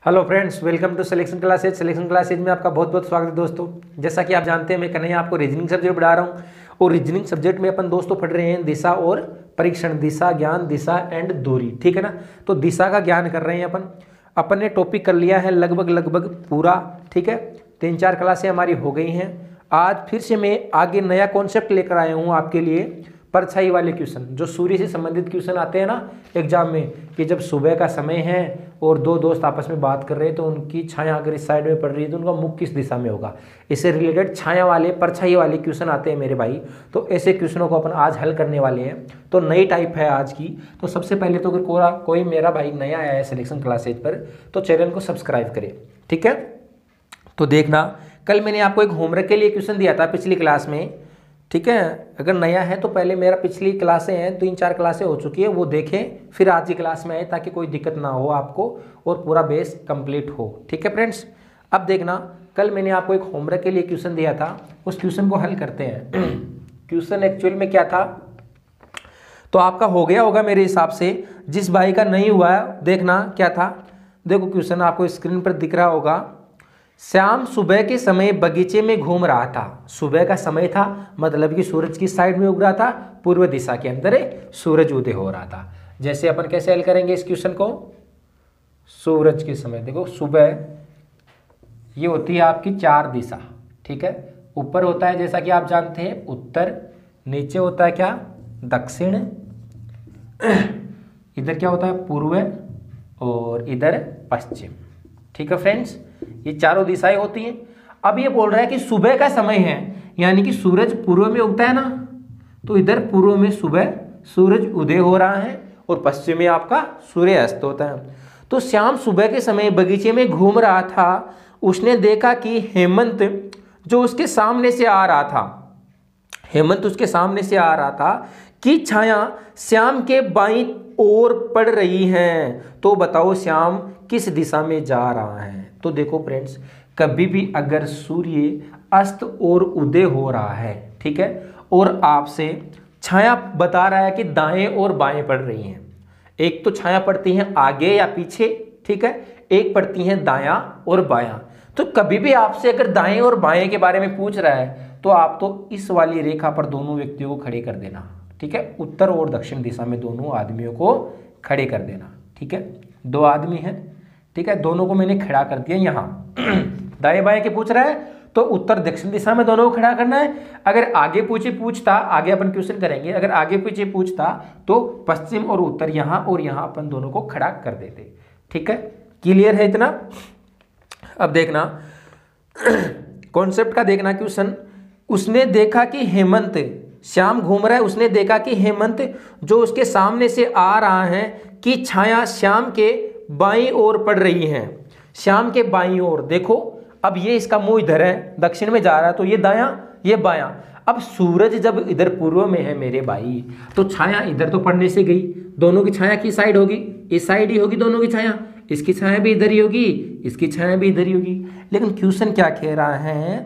Hello friends, welcome to selection classes. Selection classes में आपका बहुत बहुत स्वागत है दोस्तों। जैसा कि आप जानते हैं, मैं कन्हैया आपको रीजनिंग सब्जेक्ट पढ़ा रहा हूँ और रीजनिंग सब्जेक्ट में अपन दोस्तों पढ़ रहे हैं दिशा और परीक्षण, दिशा ज्ञान, दिशा एंड दूरी। ठीक है ना। तो दिशा का ज्ञान कर रहे हैं अपन ने टॉपिक कर लिया है लगभग पूरा। ठीक है, 3-4 क्लासें हमारी हो गई हैं। आज फिर से मैं आगे नया कॉन्सेप्ट लेकर आया हूँ आपके लिए, परछाई वाले क्वेश्चन। जो सूर्य से संबंधित क्वेश्चन आते हैं ना एग्जाम में, कि जब सुबह का समय है और दो दोस्त आपस में बात कर रहे हैं तो उनकी छाया अगर इस साइड में पड़ रही है तो उनका मुख किस दिशा में होगा, इससे रिलेटेड छाया वाले, परछाई वाले क्वेश्चन आते हैं मेरे भाई। तो ऐसे क्वेश्चनों को अपन आज हल करने वाले हैं। तो नई टाइप है आज की। तो सबसे पहले तो अगर कोई मेरा भाई नया आया है सिलेक्शन क्लासेज पर तो चैनल को सब्सक्राइब करे। ठीक है, तो देखना, कल मैंने आपको एक होमवर्क के लिए क्वेश्चन दिया था पिछली क्लास में। ठीक है, अगर नया है तो पहले मेरा पिछली क्लासें हैं, 3-4 क्लासें हो चुकी है, वो देखें, फिर आज की क्लास में आए ताकि कोई दिक्कत ना हो आपको और पूरा बेस कंप्लीट हो। ठीक है फ्रेंड्स, अब देखना, कल मैंने आपको एक होमवर्क के लिए क्वेश्चन दिया था, उस क्वेश्चन को हल करते हैं। क्वेश्चन एक्चुअल में क्या था तो आपका हो गया होगा मेरे हिसाब से। जिस भाई का नहीं हुआ है देखना क्या था। देखो क्वेश्चन आपको स्क्रीन पर दिख रहा होगा। श्याम सुबह के समय बगीचे में घूम रहा था। सुबह का समय था, मतलब कि सूरज की साइड में उग रहा था, पूर्व दिशा के अंदर सूरज उदय हो रहा था। जैसे अपन कैसे हल करेंगे इस क्वेश्चन को, सूरज के समय, देखो सुबह ये होती है आपकी 4 दिशा। ठीक है, ऊपर होता है जैसा कि आप जानते हैं उत्तर, नीचे होता है क्या, दक्षिण, इधर क्या होता है पूर्व और इधर पश्चिम। ठीक है फ्रेंड्स, ये चारों दिशाएं होती हैं। अब ये बोल रहा है कि सुबह का समय है, यानी कि सूरज पूर्व में उगता है ना, तो इधर पूर्व में सुबह सूरज उदय हो रहा है और पश्चिम में आपका सूर्य अस्त होता है। तो श्याम सुबह के समय बगीचे में घूम रहा था। उसने देखा कि हेमंत जो उसके सामने से आ रहा था, हेमंत उसके सामने से आ रहा था कि छाया श्याम के बाईं ओर पड़ रही है। तो बताओ श्याम किस दिशा में जा रहा है। तो देखो फ्रेंड्स, कभी भी अगर सूर्य अस्त और उदय हो रहा है, ठीक है, और आपसे छाया बता रहा है कि दाएं और बाएं पड़ रही हैं। एक तो छाया पड़ती है आगे या पीछे, ठीक है, एक पड़ती है दायां और बायां। तो कभी भी आपसे अगर दाएं और बाएं के बारे में पूछ रहा है तो आप तो इस वाली रेखा पर दोनों व्यक्तियों को खड़े कर देना। ठीक है, उत्तर और दक्षिण दिशा में दोनों आदमियों को खड़े कर देना। ठीक है, 2 आदमी हैं, ठीक है, दोनों को मैंने खड़ा कर दिया यहाँ। दाएं बाएं के पूछ रहा है तो उत्तर दक्षिण दिशा में दोनों को खड़ा करना है। अगर आगे पूछता, आगे अपन क्वेश्चन करेंगे, अगर आगे पीछे पूछता तो पश्चिम और उत्तर यहाँ और यहाँ अपन दोनों को खड़ा कर देते। ठीक है, क्लियर है इतना। अब देखना कॉन्सेप्ट का देखना क्वेश्चन। उसने देखा कि हेमंत, श्याम घूम रहा है, उसने देखा कि हेमंत जो उसके सामने से आ रहा है कि छाया श्याम के बाईं ओर पड़ रही है। श्याम के बाईं ओर देखो, अब ये इसका मुंह इधर है, दक्षिण में जा रहा है, तो ये दायां ये बायां। अब सूरज जब इधर पूर्व में है मेरे भाई, तो छाया इधर तो पड़ने से गई, दोनों की छाया की साइड होगी, इस साइड ही होगी दोनों की छाया, इसकी छाया भी इधर ही होगी, इसकी छाया भी इधर ही होगी। लेकिन क्वेश्चन क्या कह रहा है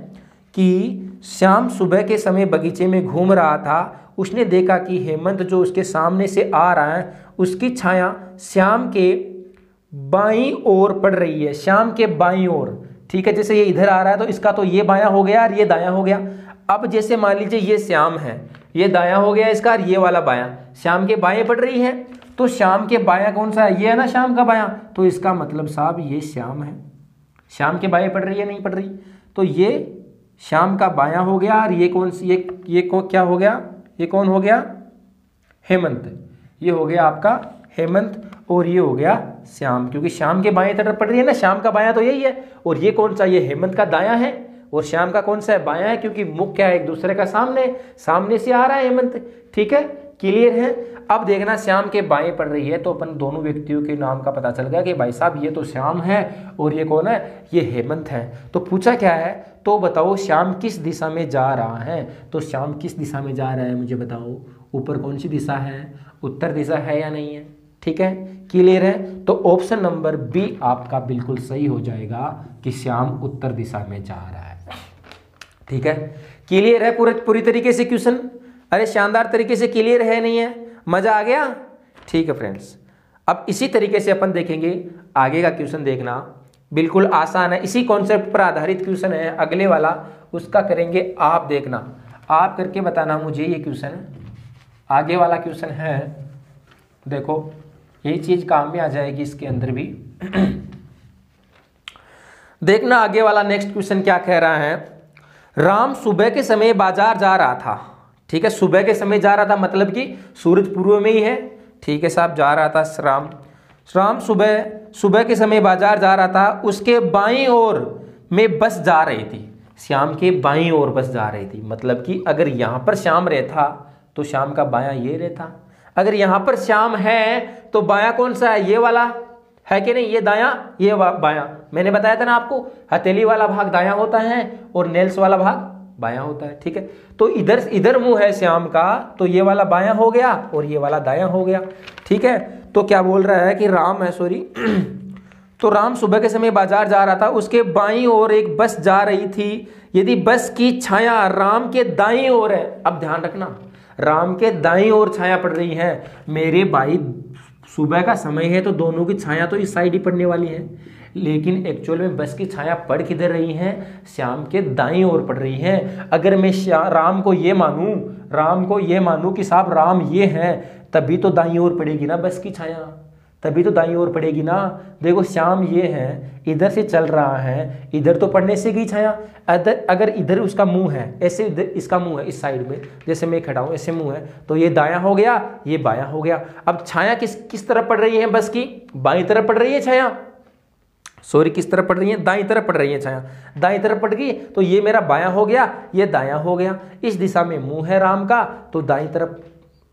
कि श्याम सुबह के समय बगीचे में घूम रहा था। उसने देखा कि हेमंत जो उसके सामने से आ रहा है उसकी छाया श्याम के बाईं ओर पड़ रही है, श्याम के बाईं ओर। ठीक है, जैसे ये इधर आ रहा है तो इसका तो ये बायां हो गया और ये दायां हो गया। अब जैसे मान लीजिए ये श्याम है, ये दायां हो गया इसका और ये वाला बायां, श्याम के बाएं पड़ रही है। तो श्याम के बायां कौन सा है, ये है ना श्याम का बायां, तो इसका मतलब साहब ये श्याम है। श्याम के बाएं पड़ रही है, नहीं पड़ रही, तो ये श्याम का बायां हो गया और ये कौन सी, क्या हो गया, ये कौन हो गया, हेमंत। ये हो गया आपका हेमंत और ये हो गया श्याम, क्योंकि श्याम के बाएं तरफ पड़ रही है ना, श्याम का बायां तो यही है। और ये कौन सा, ये हेमंत का दायां है और श्याम का कौन सा है, बायां है, क्योंकि मुख क्या है एक दूसरे का सामने से आ रहा है हेमंत। ठीक है, क्लियर है। अब देखना, श्याम के बाएं पड़ रही है तो अपन दोनों व्यक्तियों के नाम का पता चल गया कि भाई साहब ये तो श्याम है और ये कौन है, ये हेमंत है। तो पूछा क्या है, तो बताओ श्याम किस दिशा में जा रहा है। तो श्याम किस दिशा में जा रहा है मुझे बताओ, ऊपर कौन सी दिशा है, उत्तर दिशा है या नहीं है। ठीक है, क्लियर है। तो ऑप्शन नंबर बी आपका बिल्कुल सही हो जाएगा कि श्याम उत्तर दिशा में जा रहा है। ठीक है, क्लियर है पूरी तरीके से क्वेश्चन। अरे शानदार तरीके से क्लियर है, नहीं है, मजा आ गया। ठीक है फ्रेंड्स, अब इसी तरीके से अपन देखेंगे आगे का क्वेश्चन। देखना बिल्कुल आसान है, इसी कॉन्सेप्ट पर आधारित क्वेश्चन है अगले वाला, उसका करेंगे आप देखना, आप करके बताना मुझे ये क्वेश्चन। आगे वाला क्वेश्चन है, देखो ये चीज काम में आ जाएगी इसके अंदर भी। देखना आगे वाला नेक्स्ट क्वेश्चन क्या कह रहा है। राम सुबह के समय बाजार जा रहा था, ठीक है, सुबह के समय जा रहा था मतलब कि सूरज पूर्व में ही है, ठीक है साहब, जा रहा था राम सुबह के समय बाजार जा रहा था, उसके बाईं ओर में बस जा रही थी, श्याम के बाईं ओर बस जा रही थी, मतलब कि अगर यहाँ पर श्याम रहता तो श्याम का बायां ये रहता, अगर यहाँ पर श्याम है तो बायां कौन सा है, ये वाला है कि नहीं, ये दायां ये बायां, मैंने बताया था ना आपको, हथेली वाला भाग दायां होता है और नेल्स वाला भाग बायां होता है, ठीक है। तो इधर मुंह है श्याम का, तो ये वाला बायां हो गया और ये वाला दायां हो गया, ठीक है। तो क्या बोल रहा है कि राम है, सॉरी तो राम सुबह के समय बाजार जा रहा था, उसके बाईं ओर एक बस जा रही थी, यदि बस की छाया राम के दाईं ओर है, अब ध्यान रखना राम के दाईं ओर छाया पड़ रही है, मेरे भाई सुबह का समय है तो दोनों की छाया तो इस साइड ही पड़ने वाली है, लेकिन एक्चुअल में बस की छाया पड़ किधर रही है, श्याम के दाईं ओर पड़ रही है। अगर मैं राम को ये मानूं कि साहब राम ये है, तभी तो दाईं ओर पड़ेगी ना बस की छाया, तभी तो दाईं ओर पड़ेगी ना। देखो श्याम ये है, इधर से चल रहा है, इधर तो पड़ने से गई छाया, अगर इधर उसका मुंह है, ऐसे इधर इसका मुंह है इस साइड में, जैसे मैं खड़ा हूं ऐसे मुंह है, तो ये दायां हो गया ये बायां हो गया। अब छाया किस तरफ पड़ रही है, बस की बाईं तरफ पड़ रही है छाया, सॉरी किस तरफ पड़ रही है, दाईं तरफ पड़ रही है छाया, दाईं तरफ पड़ गई तो ये मेरा बायां हो गया ये दायां हो गया, इस दिशा में मुंह है राम का तो दाईं तरफ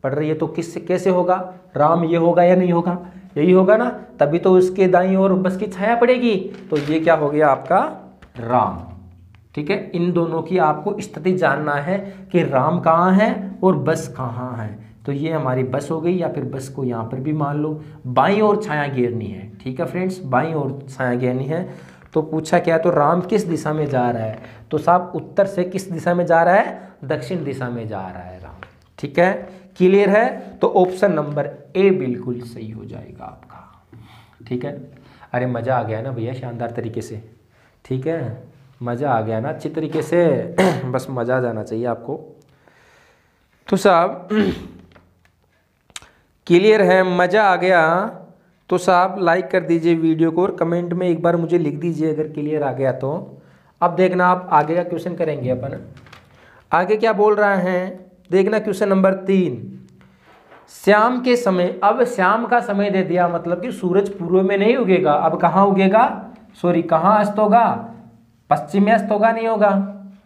पड़ रही है, तो कैसे होगा, राम ये होगा या नहीं होगा, यही होगा ना, तभी तो उसके दाईं ओर बस की छाया पड़ेगी, तो ये क्या हो गया आपका राम, ठीक है। इन दोनों की आपको स्थिति जानना है कि राम कहाँ है और बस कहाँ है, तो ये हमारी बस हो गई, या फिर बस को यहाँ पर भी मान लो बाईं ओर छाया घेरनी है, ठीक है फ्रेंड्स, बाईं ओर छाया घेरनी है। तो पूछा क्या, तो राम किस दिशा में जा रहा है, तो साहब उत्तर से किस दिशा में जा रहा है, दक्षिण दिशा में जा रहा है राम, ठीक है, क्लियर है। तो ऑप्शन नंबर ए बिल्कुल सही हो जाएगा आपका, ठीक है। अरे मज़ा आ गया ना भैया, शानदार तरीके से, ठीक है, मज़ा आ गया ना अच्छी तरीके से, बस मज़ा आ जाना चाहिए आपको। तो साहब क्लियर है, मज़ा आ गया तो साहब लाइक कर दीजिए वीडियो को और कमेंट में एक बार मुझे लिख दीजिए अगर क्लियर आ गया तो। अब देखना आप आगे का क्वेश्चन करेंगे अपन, आगे क्या बोल रहा है देखना, क्वेश्चन नंबर 3, श्याम के समय, अब श्याम का समय दे दिया, मतलब कि सूरज पूर्व में नहीं उगेगा, अब कहाँ उगेगा, सॉरी कहाँ अस्त होगा, पश्चिम में अस्त होगा, नहीं होगा,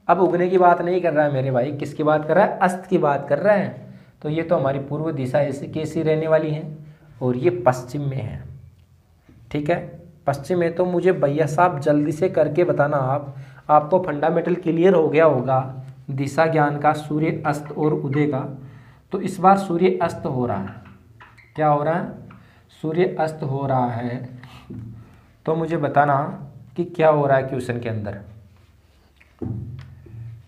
अब उगने की बात नहीं कर रहा है मेरे भाई, किसकी बात कर रहा है, अस्त की बात कर रहा है। तो ये तो हमारी पूर्व दिशा ऐसी कैसी रहने वाली है, और ये पश्चिम में है, ठीक है, पश्चिम में। तो मुझे भैया साहब जल्दी से करके बताना, आपको फंडामेंटल क्लियर हो गया होगा दिशा ज्ञान का, सूर्य अस्त और उदय का। तो इस बार सूर्य अस्त हो रहा है, क्या हो रहा है, सूर्य अस्त हो रहा है, तो मुझे बताना कि क्या हो रहा है क्वेश्चन के अंदर,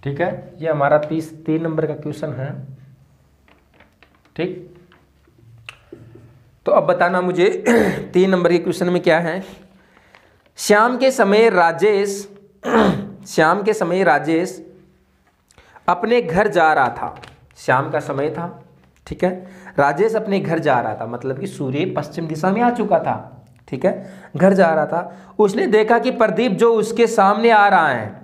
ठीक है। ये हमारा 3 नंबर का क्वेश्चन है, ठीक। तो अब बताना मुझे 3 नंबर के क्वेश्चन में क्या है, श्याम के समय राजेश अपने घर जा रहा था, शाम का समय था, ठीक है, राजेश अपने घर जा रहा था, मतलब कि सूर्य पश्चिम दिशा में आ चुका था, ठीक है, घर जा रहा था, उसने देखा कि प्रदीप जो उसके सामने आ रहा है,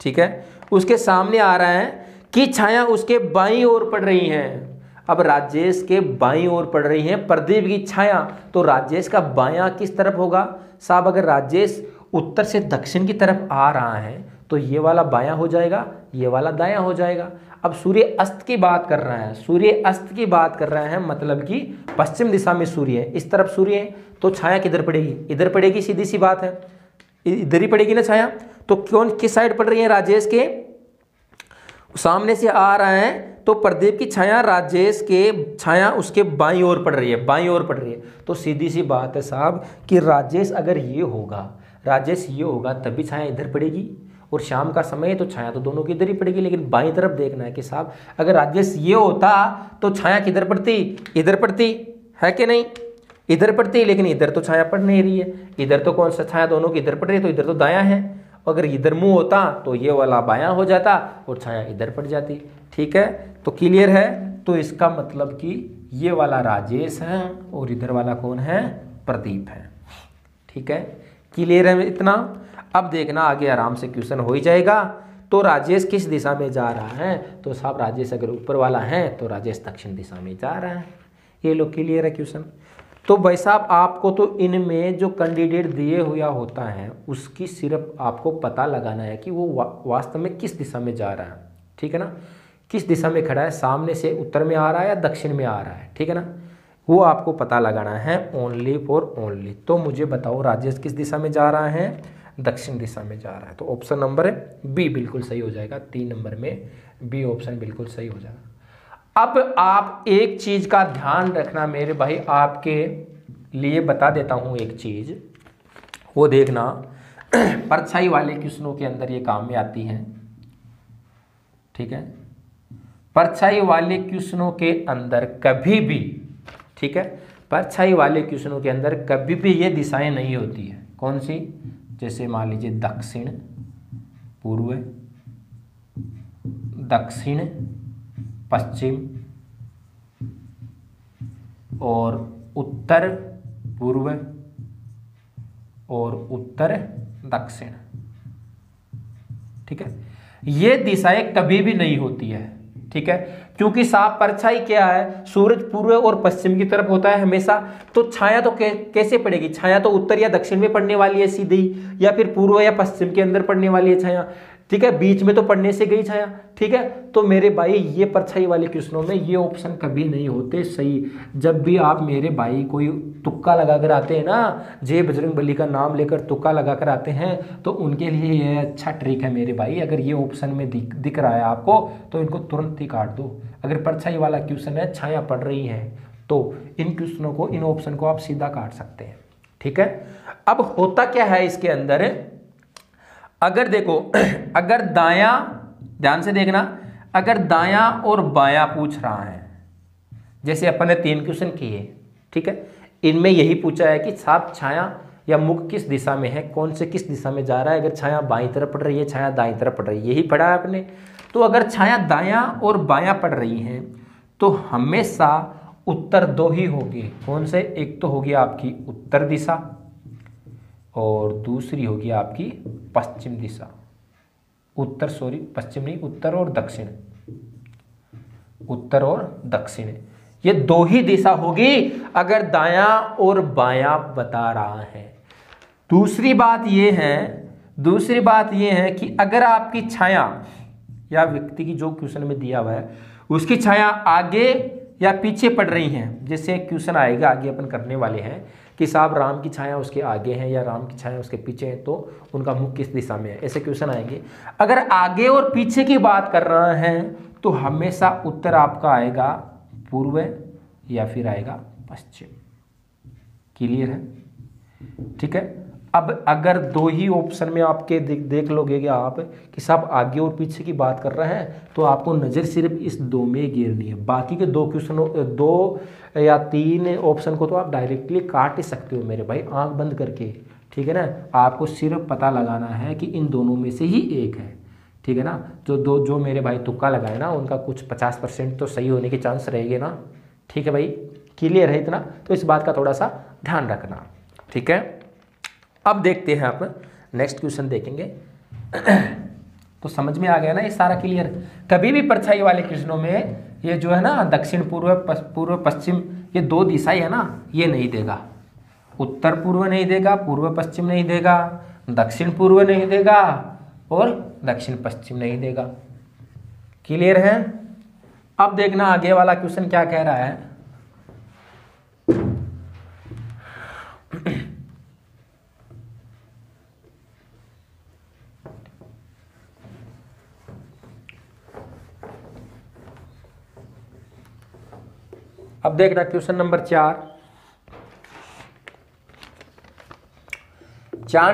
ठीक है, उसके सामने आ रहा है कि छाया उसके बाईं ओर पड़ रही है। अब राजेश के बाईं ओर पड़ रही है प्रदीप की छाया, तो राजेश का बायां किस तरफ होगा साहब, अगर राजेश उत्तर से दक्षिण की तरफ आ रहा है तो ये वाला बायां हो जाएगा, ये वाला दायां हो जाएगा। अब सूर्य अस्त की बात कर रहा है, सूर्य अस्त की बात कर रहा है, मतलब कि पश्चिम दिशा में सूर्य है, इस तरफ सूर्य है, तो छाया किधर पड़ेगी, इधर पड़ेगी, सीधी सी बात है, इधर ही पड़ेगी ना छाया। तो कौन किस साइड पड़ रही है, राजेश के सामने से आ रहा है, तो प्रदीप की छाया राजेश के छाया उसके बाईं ओर पड़ रही है, बाईं ओर पड़ रही है। तो सीधी सी बात है साहब कि राजेश अगर ये होगा, राजेश ये होगा तभी छाया इधर पड़ेगी, और शाम का समय है तो छाया तो दोनों की इधर ही पड़ेगी। लेकिन बाईं तरफ देखना है कि साहब अगर राजेश ये होता तो छाया किधर पड़ती, इधर पड़ती, है कि नहीं। इधर पड़ती है, लेकिन इधर तो छाया पड़ नहीं रही है, इधर तो कौन सा छाया दोनों की इधर पड़ रही है, तो इधर तो दायां है। अगर इधर मुंह होता तो ये वाला बायां हो जाता और छाया इधर पड़ जाती। ठीक है, तो क्लियर है। तो इसका मतलब कि ये वाला राजेश है और इधर वाला कौन है, प्रदीप है। ठीक है, क्लियर है इतना। अब देखना आगे आराम से क्वेश्चन हो ही जाएगा। तो राजेश किस दिशा में जा रहा है, तो साहब राजेश अगर ऊपर वाला है तो राजेश दक्षिण दिशा में जा रहा है। ये लो क्लियर है क्वेश्चन। तो भाई साहब आपको तो इनमें जो कैंडिडेट दिए हुआ होता है उसकी सिर्फ आपको पता लगाना है कि वो वास्तव में किस दिशा में जा रहा है। ठीक है ना, किस दिशा में खड़ा है, सामने से उत्तर में आ रहा है या दक्षिण में आ रहा है। ठीक है ना, वो आपको पता लगाना है ओनली फॉर ओनली। तो मुझे बताओ राजेश किस दिशा में जा रहा है, दक्षिण दिशा में जा रहा है। तो ऑप्शन नंबर बी बिल्कुल सही हो जाएगा। 3 नंबर में बी ऑप्शन बिल्कुल सही हो जाएगा। अब आप एक चीज का ध्यान रखना मेरे भाई, आपके लिए बता देता हूं एक चीज, वो देखना परछाई वाले क्वेश्चनों के अंदर ये काम में आती है। ठीक है, परछाई वाले क्वेश्चनों के अंदर कभी भी, ठीक है, परछाई वाले क्वेश्चनों के अंदर कभी भी ये दिशाएं नहीं होती है। कौन सी, जैसे मान लीजिए दक्षिण पूर्व, दक्षिण पश्चिम और उत्तर पूर्व और उत्तर दक्षिण। ठीक है, ये दिशाएं कभी भी नहीं होती है। ठीक है, क्योंकि साफ परछाई क्या है, सूरज पूर्व और पश्चिम की तरफ होता है हमेशा। तो छाया तो कैसे पड़ेगी, छाया तो उत्तर या दक्षिण में पड़ने वाली है सीधी, या फिर पूर्व या पश्चिम के अंदर पड़ने वाली है छाया। ठीक है, बीच में तो पड़ने से गई छाया। ठीक है, तो मेरे भाई ये परछाई वाले क्वेश्चनों में ये ऑप्शन कभी नहीं होते सही। जब भी आप मेरे भाई कोई तुक्का लगाकर आते हैं ना, जय बजरंग बली का नाम लेकर तुक्का लगाकर आते हैं, तो उनके लिए ये अच्छा ट्रिक है मेरे भाई। अगर ये ऑप्शन में दिख रहा है आपको तो इनको तुरंत ही काट दो। अगर परछाई वाला क्वेश्चन है, छाया पड़ रही है, तो इन क्वेश्चनों को, इन ऑप्शन को आप सीधा काट सकते हैं। ठीक है, अब होता क्या है इसके अंदर, अगर देखो, अगर दायां, ध्यान से देखना, अगर दायां और बायां पूछ रहा है, जैसे अपन ने 3 क्वेश्चन किए, ठीक है, इनमें यही पूछा है कि साफ छाया या मुख किस दिशा में है, कौन से किस दिशा में जा रहा है। अगर छाया बाईं तरफ पड़ रही है, छाया दाईं तरफ पड़ रही है, यही पढ़ा है आपने। तो अगर छाया दायां और बायां पड़ रही है तो हमेशा उत्तर 2 ही होगी। कौन से, एक तो होगी आपकी उत्तर दिशा और दूसरी होगी आपकी पश्चिम दिशा। उत्तर, सॉरी पश्चिम नहीं, उत्तर और दक्षिण, उत्तर और दक्षिण, ये 2 ही दिशा होगी अगर दायां और बायां बता रहा है। दूसरी बात यह है कि अगर आपकी छाया या व्यक्ति की जो क्वेश्चन में दिया हुआ है उसकी छाया आगे या पीछे पड़ रही है, जैसे क्वेश्चन आएगा आगे अपन करने वाले हैं कि साहब राम की छाया उसके आगे है या राम की छाया उसके पीछे है, तो उनका मुख किस दिशा में है, ऐसे क्वेश्चन आएंगे। अगर आगे और पीछे की बात कर रहा है तो हमेशा उत्तर आपका आएगा पूर्व या फिर आएगा पश्चिम। क्लियर है? ठीक है, अब अगर 2 ही ऑप्शन में आपके देख लोगे आप कि साहब आगे और पीछे की बात कर रहे हैं, तो आपको नज़र सिर्फ इस 2 में गिरनी है। बाकी के 2 क्वेश्चन, 2 या 3 ऑप्शन को तो आप डायरेक्टली काट ही सकते हो मेरे भाई, आंख बंद करके। ठीक है ना, आपको सिर्फ पता लगाना है कि इन दोनों में से ही एक है। ठीक है ना, जो मेरे भाई तुक्का लगाए ना, उनका कुछ 50% तो सही होने के चांस रहेंगे ना। ठीक है भाई, क्लियर है इतना? तो इस बात का थोड़ा सा ध्यान रखना। ठीक है, अब देखते हैं आप नेक्स्ट क्वेश्चन देखेंगे। तो समझ में आ गया ना ये सारा क्लियर? कभी भी परछाई वाले क्वेश्चनों में ये जो है ना दक्षिण पूर्व पश्चिम, ये 2 दिशाएं है ना, ये नहीं देगा। उत्तर पूर्व नहीं देगा, पूर्व पश्चिम नहीं देगा, दक्षिण पूर्व नहीं देगा और दक्षिण पश्चिम नहीं देगा। क्लियर है? अब देखना आगे वाला क्वेश्चन क्या कह रहा है। अब देखना क्वेश्चन नंबर 4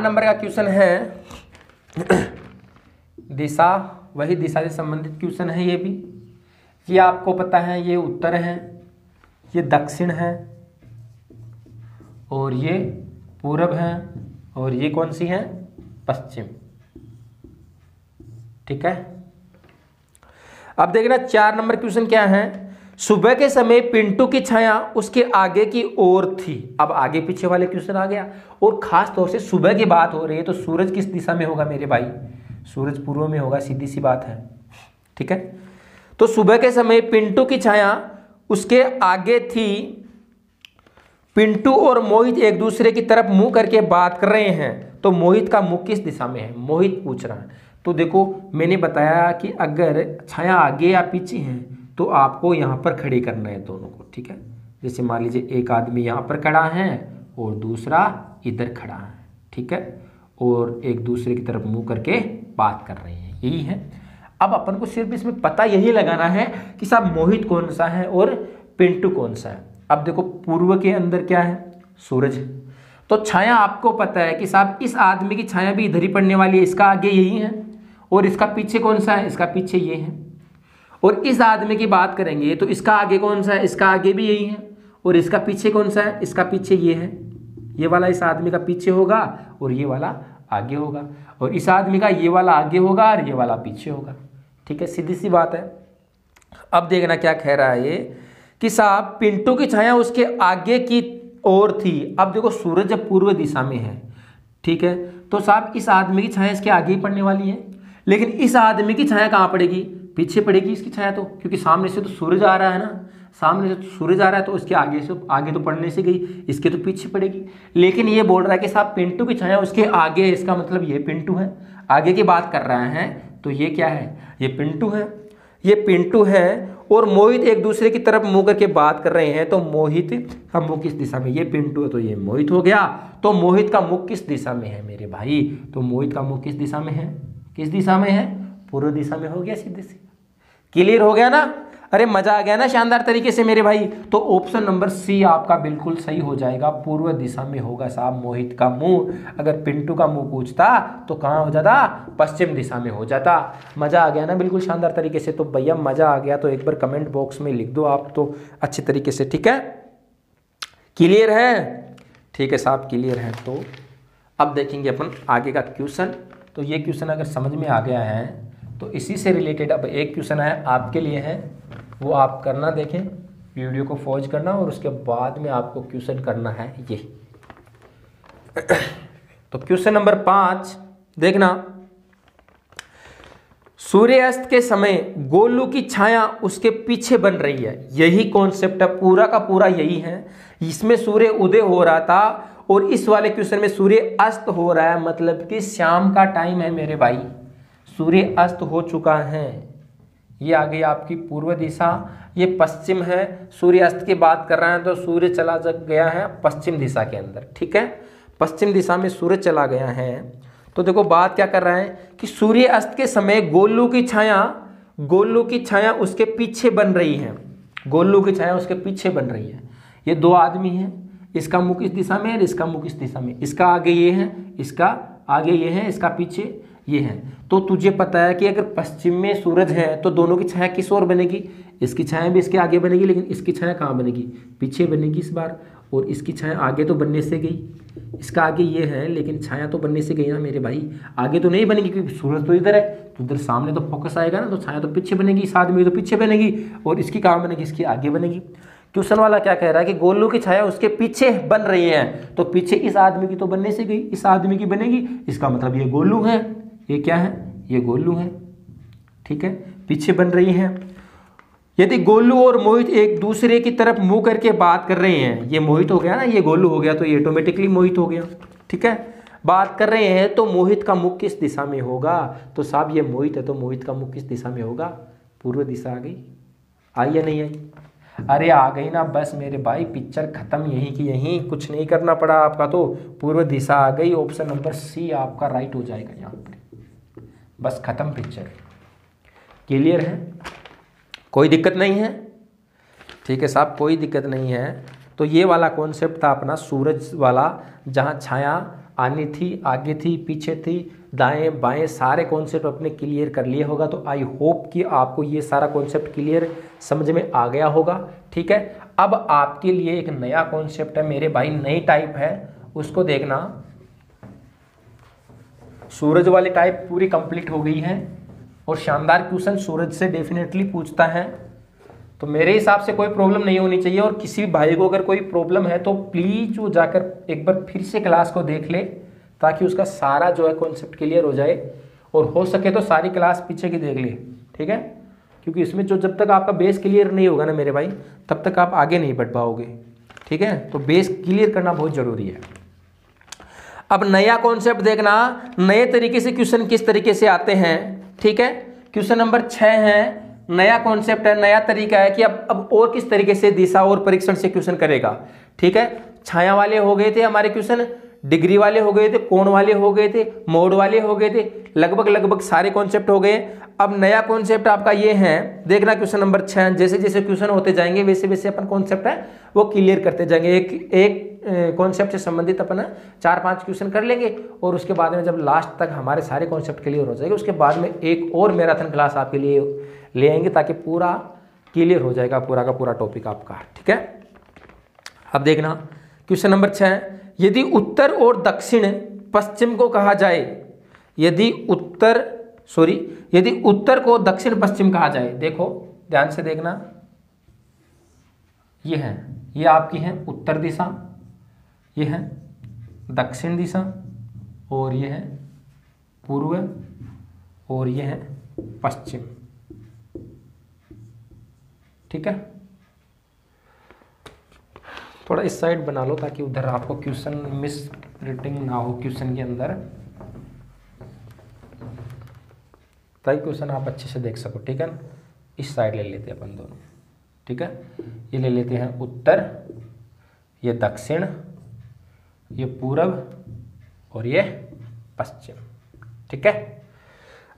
नंबर का क्वेश्चन है। दिशा, वही दिशा से संबंधित क्वेश्चन है ये भी। ये आपको पता है, ये उत्तर है, ये दक्षिण है और ये पूरब है, और ये कौन सी है, पश्चिम। ठीक है। अब देखना 4 नंबर क्वेश्चन क्या है। सुबह के समय पिंटू की छाया उसके आगे की ओर थी। अब आगे पीछे वाले क्वेश्चन आ गया, और खास तौर से सुबह की बात हो रही है, तो सूरज किस दिशा में होगा मेरे भाई, सूरज पूर्व में होगा, सीधी सी बात है। ठीक है। तो सुबह के समय पिंटू की छाया उसके आगे थी। पिंटू और मोहित एक दूसरे की तरफ मुंह करके बात कर रहे हैं, तो मोहित का मुंह किस दिशा में है, मोहित पूछ रहा है। तो देखो मैंने बताया कि अगर छाया आगे या पीछे है तो आपको यहाँ पर खड़े करना है दोनों को। ठीक है। जैसे मान लीजिए एक आदमी यहाँ पर खड़ा है और दूसरा इधर खड़ा है। ठीक है। और एक दूसरे की तरफ मुंह करके बात कर रहे हैं, यही है। अब अपन को सिर्फ इसमें पता यही लगाना है कि साहब मोहित कौन सा है और पिंटू कौन सा है। अब देखो पूर्व के अंदर क्या है, सूरज। तो छाया आपको पता है कि साहब इस आदमी की छाया भी इधर ही पड़ने वाली है, इसका आगे यही है, और इसका पीछे कौन सा है, इसका पीछे ये है। और इस आदमी की बात करेंगे तो इसका आगे कौन सा है, इसका आगे भी यही है, और इसका पीछे कौन सा है, इसका पीछे ये है। ये वाला इस आदमी का पीछे होगा और ये वाला आगे होगा, और इस आदमी का ये वाला आगे होगा और ये वाला पीछे होगा। ठीक है, सीधी सी बात है। अब देखना क्या कह रहा है ये कि साहब पिंटू की छाया उसके आगे की ओर थी। अब देखो सूरज जब पूर्व दिशा में है, ठीक है, तो साहब इस आदमी की छाया इसके आगे ही पड़ने वाली है, लेकिन इस आदमी की छाया कहाँ पड़ेगी, पीछे पड़ेगी इसकी छाया, तो क्योंकि सामने से तो सूरज आ रहा है ना, सामने से तो सूरज आ रहा है, तो उसके आगे से आगे तो पड़ने से गई, इसके तो पीछे पड़ेगी। लेकिन ये बोल रहा है कि साहब पिंटू की छाया उसके आगे है, इसका मतलब ये पिंटू है, आगे की बात कर रहा है, तो ये क्या है, ये पिंटू है, ये पिंटू है। और मोहित एक दूसरे की तरफ मुंह करके बात कर रहे हैं, तो मोहित का मुंह किस दिशा में, ये पिंटू है तो ये मोहित हो गया। तो मोहित का मुंह किस दिशा में है मेरे भाई, तो मोहित का मुंह किस दिशा में है, किस दिशा में है, पूर्व दिशा में हो गया, सीधे से। क्लियर हो गया ना, अरे मजा आ गया ना शानदार तरीके से मेरे भाई। तो ऑप्शन नंबर सी आपका बिल्कुल सही हो जाएगा, पूर्व दिशा में होगा साहब मोहित का मुंह। अगर पिंटू का मुंह पूछता तो कहाँ हो जाता, पश्चिम दिशा में हो जाता। मजा आ गया ना बिल्कुल शानदार तरीके से। तो भैया मजा आ गया तो एक बार कमेंट बॉक्स में लिख दो आप तो अच्छे तरीके से। ठीक है, क्लियर है, ठीक है साहब क्लियर है। तो अब देखेंगे अपन आगे का क्वेश्चन। तो ये क्वेश्चन अगर समझ में आ गया है तो इसी से रिलेटेड अब एक क्वेश्चन है आपके लिए है, वो आप करना, देखें वीडियो को पॉज करना और उसके बाद में आपको क्वेश्चन करना है ये। तो क्वेश्चन नंबर 5 देखना, सूर्यास्त के समय गोलू की छाया उसके पीछे बन रही है। यही कॉन्सेप्ट है, पूरा का पूरा यही है। इसमें सूर्य उदय हो रहा था और इस वाले क्वेश्चन में सूर्य अस्त हो रहा है, मतलब कि शाम का टाइम है मेरे भाई, सूर्य अस्त हो चुका है। ये आ गई आपकी पूर्व दिशा, ये पश्चिम है। सूर्य अस्त की बात कर रहे हैं तो सूर्य चला गया है पश्चिम दिशा के अंदर। ठीक है, पश्चिम दिशा में सूर्य चला गया है। तो देखो बात क्या कर रहा है कि सूर्य अस्त के समय गोलू की छाया उसके पीछे बन रही है, गोलू की छाया उसके पीछे बन रही है। ये दो आदमी हैं, इसका मुख इस दिशा में है, इसका मुख इस दिशा में, इसका आगे ये है, इसका आगे ये है, इसका पीछे ये है। तो तुझे पता है कि अगर पश्चिम में सूरज है तो दोनों की छाया किस ओर बनेगी, इसकी छाया भी इसके आगे बनेगी, लेकिन इसकी छाया कहाँ बनेगी, पीछे बनेगी इस बार। और इसकी छाया आगे तो बनने से गई, इसका आगे ये है लेकिन छाया तो बनने से गई ना मेरे भाई, आगे तो नहीं बनेगी क्योंकि सूरज तो इधर है, तो इधर सामने तो फोकस आएगा ना, तो छाया तो पीछे बनेगी, इस आदमी तो पीछे बनेगी, और इसकी कहाँ बनेगी, इसकी आगे बनेगी। क्वेश्चन वाला क्या कह रहा है कि गोलू की छाया उसके पीछे बन रही है, तो पीछे इस आदमी की तो बनने से गई, इस आदमी की बनेगी, इसका मतलब ये गोलू है, ये क्या है, ये गोलू है। ठीक है, पीछे बन रही है। यदि गोलू और मोहित एक दूसरे की तरफ मुंह करके बात कर रहे हैं, ये मोहित हो गया ना, ये गोलू हो गया, तो ये ऑटोमेटिकली मोहित हो गया। ठीक है, बात कर रहे हैं तो मोहित का मुख किस दिशा में होगा, तो साहब ये मोहित है तो मोहित का मुख किस दिशा में होगा, पूर्व दिशा। आ गई, आई या नहीं आई, अरे आ गई ना, बस मेरे भाई पिक्चर खत्म यहीं की यहीं, कुछ नहीं करना पड़ा आपका, तो पूर्व दिशा आ गई। ऑप्शन नंबर सी आपका राइट हो जाएगा यहाँ पर, बस खत्म पिक्चर। क्लियर है, कोई दिक्कत नहीं है, ठीक है साहब कोई दिक्कत नहीं है। तो ये वाला कॉन्सेप्ट था अपना सूरज वाला, जहाँ छाया आनी थी, आगे थी, पीछे थी, दाएं बाएं सारे कॉन्सेप्ट अपने क्लियर कर लिए होगा। तो आई होप कि आपको ये सारा कॉन्सेप्ट क्लियर समझ में आ गया होगा। ठीक है, अब आपके लिए एक नया कॉन्सेप्ट है मेरे भाई, नई टाइप है, उसको देखना। सूरज वाली टाइप पूरी कंप्लीट हो गई है और शानदार क्वेश्चन सूरज से डेफिनेटली पूछता है, तो मेरे हिसाब से कोई प्रॉब्लम नहीं होनी चाहिए। और किसी भी भाई को अगर कोई प्रॉब्लम है तो प्लीज वो जाकर एक बार फिर से क्लास को देख ले, ताकि उसका सारा जो है कॉन्सेप्ट क्लियर हो जाए। और हो सके तो सारी क्लास पीछे की देख ले, ठीक है, क्योंकि इसमें जो जब तक आपका बेस क्लियर नहीं होगा ना मेरे भाई, तब तक आप आगे नहीं बढ़ पाओगे। ठीक है, तो बेस क्लियर करना बहुत जरूरी है। अब नया कॉन्सेप्ट देखना, नए तरीके से क्वेश्चन किस तरीके से आते हैं। ठीक है, क्वेश्चन नंबर 6 है, नया कॉन्सेप्ट है, नया तरीका है कि अब और किस तरीके से दिशा और परीक्षण से क्वेश्चन करेगा। ठीक है, छाया वाले हो गए थे हमारे क्वेश्चन, डिग्री वाले हो गए थे, कोण वाले हो गए थे, मोड वाले हो गए थे, लगभग सारे कॉन्सेप्ट हो गए। अब नया कॉन्सेप्ट आपका ये है, देखना क्वेश्चन नंबर 6, जैसे जैसे क्वेश्चन होते जाएंगे वैसे वैसे अपन कॉन्सेप्ट है वो क्लियर करते जाएंगे। एक कॉन्सेप्ट से संबंधित अपन 4-5 क्वेश्चन कर लेंगे और उसके बाद में जब लास्ट तक हमारे सारे कॉन्सेप्ट क्लियर हो जाएंगे, उसके बाद में एक और मैराथन क्लास आपके लिए ले आएंगे, ताकि पूरा क्लियर हो जाएगा पूरा का पूरा टॉपिक आपका। ठीक है, अब देखना क्वेश्चन नंबर 6, यदि उत्तर और दक्षिण पश्चिम को कहा जाए, यदि उत्तर को दक्षिण पश्चिम कहा जाए, देखो ध्यान से देखना, ये आपकी है उत्तर दिशा, ये है दक्षिण दिशा, और ये है पूर्व, और ये है पश्चिम। ठीक है, थोड़ा इस साइड बना लो ताकि उधर आपको क्वेश्चन मिस रीडिंग ना हो क्वेश्चन के अंदर, ताकि क्वेश्चन आप अच्छे से देख सको। ठीक है, इस साइड ले लेते हैं अपन दोनों। ठीक है, ये ले लेते हैं उत्तर, ये दक्षिण, ये पूर्व, और ये पश्चिम। ठीक है,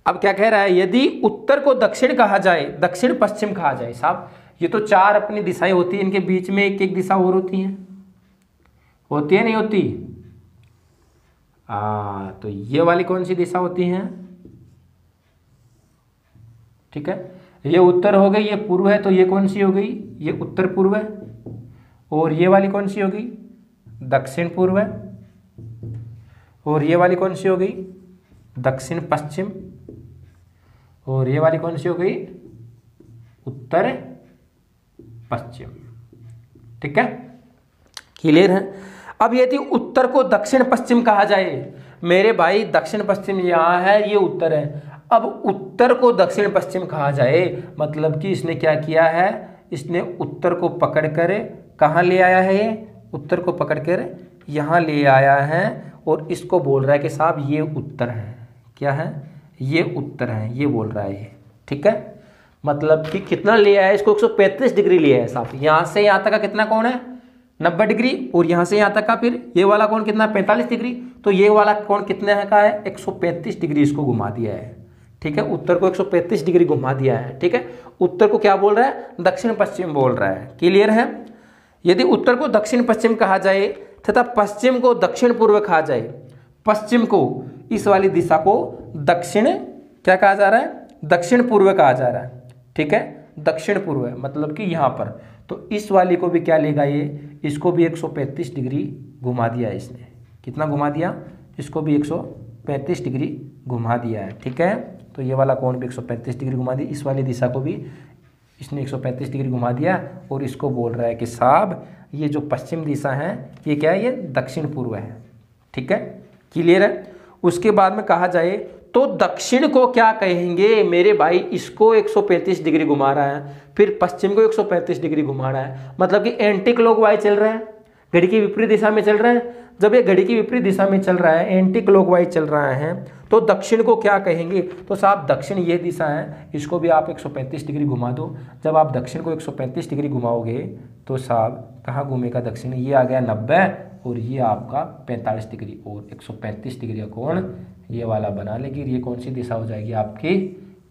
अब क्या कह रहा है, यदि उत्तर को दक्षिण कहा जाए, दक्षिण पश्चिम कहा जाए। साहब ये तो 4 अपनी दिशाएं होती हैं, इनके बीच में एक एक दिशा और होती है नहीं होती? तो ये वाली कौन सी दिशा होती है? ठीक है, ये उत्तर हो गई, ये पूर्व है, तो ये कौन सी हो गई? ये उत्तर पूर्व है। और ये वाली कौन सी हो गई? दक्षिण पूर्व है। और ये वाली कौन सी हो गई? दक्षिण पश्चिम। और ये वाली कौन सी हो गई? उत्तर पश्चिम। ठीक है, क्लियर है? अब यदि उत्तर को दक्षिण पश्चिम कहा जाए, मेरे भाई दक्षिण पश्चिम यहां है, ये उत्तर है। अब उत्तर को दक्षिण पश्चिम कहा जाए, मतलब कि इसने क्या किया है, इसने उत्तर को पकड़कर कहां ले आया है? ये उत्तर को पकड़कर यहां ले आया है और इसको बोल रहा है कि साहब ये उत्तर है। क्या है? ये उत्तर है, ये बोल रहा है ये। ठीक है, मतलब कि कितना ले आया है इसको? 135 डिग्री लिया है साहब। यहां से यहां तक का कितना कोण है? 90 डिग्री। और यहां से यहां तक का फिर ये वाला कोण कितना? 45 डिग्री। तो ये वाला कोण कितने का है? 135 डिग्री इसको घुमा दिया है। ठीक है, उत्तर को 135 डिग्री घुमा दिया है। ठीक है, उत्तर को क्या बोल रहा है? दक्षिण पश्चिम बोल रहा है। क्लियर है? यदि उत्तर को दक्षिण पश्चिम कहा जाए तथा पश्चिम को दक्षिण पूर्व कहा जाए, पश्चिम को, इस वाली दिशा को दक्षिण क्या कहा जा रहा है? दक्षिण पूर्व कहा जा रहा है। ठीक है, दक्षिण पूर्व है, मतलब कि यहां पर। तो इस वाली को भी क्या लेगा ये? इसको भी 135 डिग्री घुमा दिया है इसने। कितना घुमा दिया? इसको भी 135 डिग्री घुमा दिया है। ठीक है, तो ये वाला कोण भी 135 डिग्री घुमा दी, इस वाली दिशा को भी इसने 135 डिग्री घुमा दिया। और इसको बोल रहा है कि साहब ये जो पश्चिम दिशा है ये क्या है? ये दक्षिण पूर्व है। ठीक है, क्लियर है? उसके बाद में कहा जाए तो दक्षिण को क्या कहेंगे मेरे भाई? इसको 135 डिग्री घुमा रहा है, फिर पश्चिम को 135 डिग्री घुमा रहा है, मतलब कि एंटी क्लॉकवाइज चल रहा है, घड़ी की विपरीत दिशा में चल रहा है। जब ये घड़ी की विपरीत दिशा में चल रहा है, एंटी क्लॉकवाइज चल रहा है, तो दक्षिण को क्या कहेंगे? तो साहब दक्षिण ये दिशा है, इसको भी आप 135 डिग्री घुमा दो। जब आप दक्षिण को 135 डिग्री घुमाओगे तो साहब कहाँ घूमेगा दक्षिण? ये आ गया 90 और ये आपका 45 डिग्री, और 135 डिग्री का कोण ये वाला बना लेगी। ये कौन सी दिशा हो जाएगी आपकी?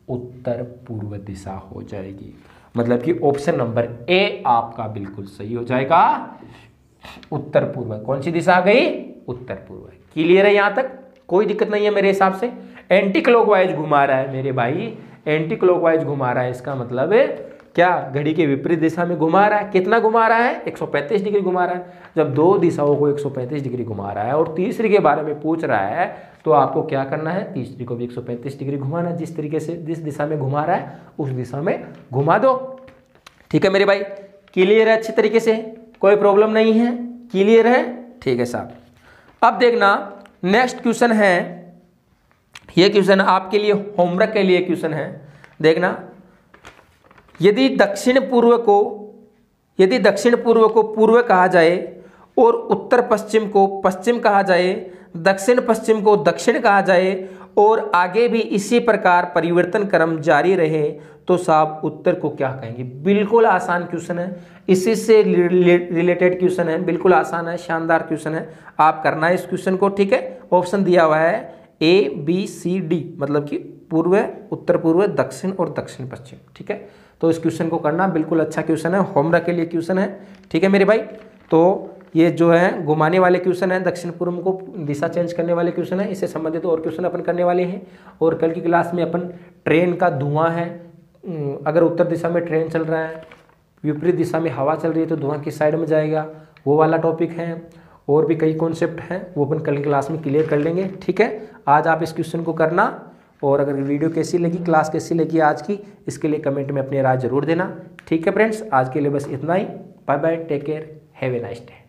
उत्तर पूर्व दिशा हो जाएगी। मतलब कि ऑप्शन नंबर ए आपका बिल्कुल सही हो जाएगा, उत्तर पूर्व। कौन सी दिशा आ गई? उत्तर पूर्व। क्लियर है? यहाँ तक कोई दिक्कत नहीं है मेरे हिसाब से। एंटी क्लॉकवाइज घुमा रहा है मेरे भाई, एंटी क्लॉकवाइज घुमा रहा है, इसका मतलब है क्या, घड़ी के विपरीत दिशा में घुमा रहा है। कितना घुमा रहा है? 135 डिग्री घुमा रहा है। जब दो दिशाओं को 135 डिग्री घुमा रहा है और तीसरी के बारे में पूछ रहा है तो आपको क्या करना है, तीसरी को भी 135 डिग्री घुमाना। जिस तरीके से जिस दिशा में घुमा रहा है उस दिशा में घुमा दो। ठीक है मेरे भाई, क्लियर है अच्छी तरीके से, कोई प्रॉब्लम नहीं है, क्लियर है? ठीक है साहब। अब देखना नेक्स्ट क्वेश्चन है, ये क्वेश्चन आपके लिए होमवर्क के लिए क्वेश्चन है। देखना, यदि दक्षिण पूर्व को पूर्व कहा जाए और उत्तर पश्चिम को पश्चिम कहा जाए, दक्षिण पश्चिम को दक्षिण कहा जाए और आगे भी इसी प्रकार परिवर्तन क्रम जारी रहे तो साहब उत्तर को क्या कहेंगे? बिल्कुल आसान क्वेश्चन है, इसी से रिलेटेड क्वेश्चन है, बिल्कुल आसान है, शानदार क्वेश्चन है। आप करना है इस क्वेश्चन को। ठीक है, ऑप्शन दिया हुआ है ABCD, मतलब कि पूर्व, उत्तर पूर्व, दक्षिण और दक्षिण पश्चिम। ठीक है, तो इस क्वेश्चन को करना, बिल्कुल अच्छा क्वेश्चन है, होमवर्क के लिए क्वेश्चन है। ठीक है मेरे भाई, तो ये जो है घुमाने वाले क्वेश्चन है, दक्षिण पूर्व को दिशा चेंज करने वाले क्वेश्चन है, इससे संबंधित और क्वेश्चन अपन करने वाले हैं। और कल की क्लास में अपन ट्रेन का धुआं है, अगर उत्तर दिशा में ट्रेन चल रहा है, विपरीत दिशा में हवा चल रही है तो धुआं किस साइड में जाएगा, वो वाला टॉपिक है। और भी कई कॉन्सेप्ट हैं, वो अपन कल की क्लास में क्लियर कर लेंगे। ठीक है, आज आप इस क्वेश्चन को करना, और अगर वीडियो कैसी लगी, क्लास कैसी लगी आज की, इसके लिए कमेंट में अपनी राय जरूर देना। ठीक है फ्रेंड्स, आज के लिए बस इतना ही। Bye bye, take care, have a nice day.